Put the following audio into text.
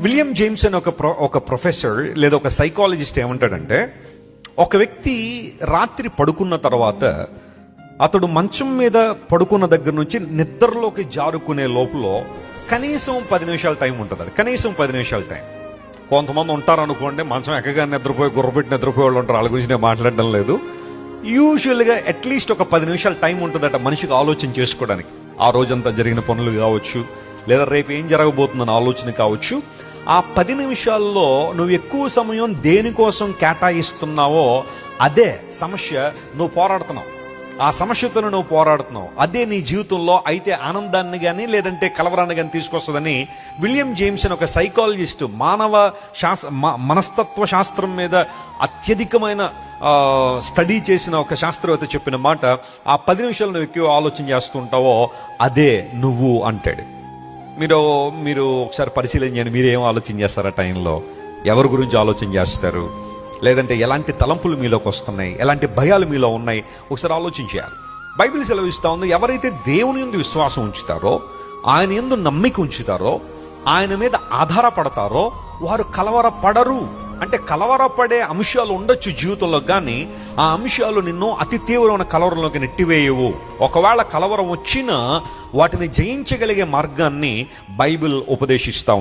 William James అని ఒక professor లేదా ఒక సైకాలజిస్ట్ ఏమంటాడంటే, ఒక వ్యక్తి రాత్రి పడుకున్న తర్వాత అతడు మంచం మీద పడుకున్న దగ్గర నుంచి నిద్రలోకి జారుకునే లోపల కనీసం 10 నిమిషాల టైం ఉంటుంది. కనీసం 10 నిమిషాల టైం. కొంతమంది ఉంటారు అనుకోండి, మంచం ఎక్కగా నిద్రపోయి గుర్రపెట్టి నిద్రపోయే వాళ్ళు ఉంటారు. వాళ్ళ గురించి నేను మాట్లాడడం లేదు. యూజువల్గా అట్లీస్ట్ ఒక 10 నిమిషాల టైం ఉంటుందట మనిషికి ఆలోచన చేసుకోవడానికి. ఆ రోజంతా జరిగిన పనులు కావచ్చు, లేదా రేపు ఏం జరగబోతుందని ఆలోచన కావచ్చు. ఆ 10 నిమిషాల్లో నువ్వు ఎక్కువ సమయం దేనికోసం కేటాయిస్తున్నావో అదే సమస్య నువ్వు పోరాడుతున్నావు. ఆ సమస్యతో నువ్వు పోరాడుతున్నావు. అదే నీ జీవితంలో అయితే ఆనందాన్ని కానీ లేదంటే కలవరాన్ని కానీ తీసుకొస్తుందని విలియం జేమ్స్ అని ఒక సైకాలజిస్ట్, మనస్తత్వ శాస్త్రం మీద అత్యధికమైన స్టడీ చేసిన ఒక శాస్త్రవేత్త చెప్పిన మాట. ఆ 10 నిమిషాలు నువ్వు ఎక్కువ ఆలోచన చేస్తుంటావో అదే నువ్వు అంటాడు. మీరు ఒకసారి పరిశీలన చేయండి. మీరేం ఆలోచన చేస్తారు ఆ టైంలో? ఎవరి గురించి ఆలోచన చేస్తారు? లేదంటే ఎలాంటి తలంపులు మీలోకి వస్తున్నాయి, ఎలాంటి భయాలు మీలో ఉన్నాయి, ఒకసారి ఆలోచన చేయాలి. బైబిల్ సెలవిస్తా ఉంది, ఎవరైతే దేవుని యందు విశ్వాసం ఉంచుతారో, ఆయన యందు నమ్మిక ఉంచుతారో, ఆయన మీద ఆధారపడతారో వారు కలవరపడరు. అంటే కలవరపడే అంశాలు ఉండొచ్చు జీవితంలో, కానీ ఆ అంశాలు నిన్ను అతి తీవ్రమైన కలవరంలోకి నెట్టివేయవు. ఒకవేళ కలవరం వచ్చినా వాటిని జయించగలిగే మార్గాన్ని బైబిల్ ఉపదేశిస్తా ఉంది.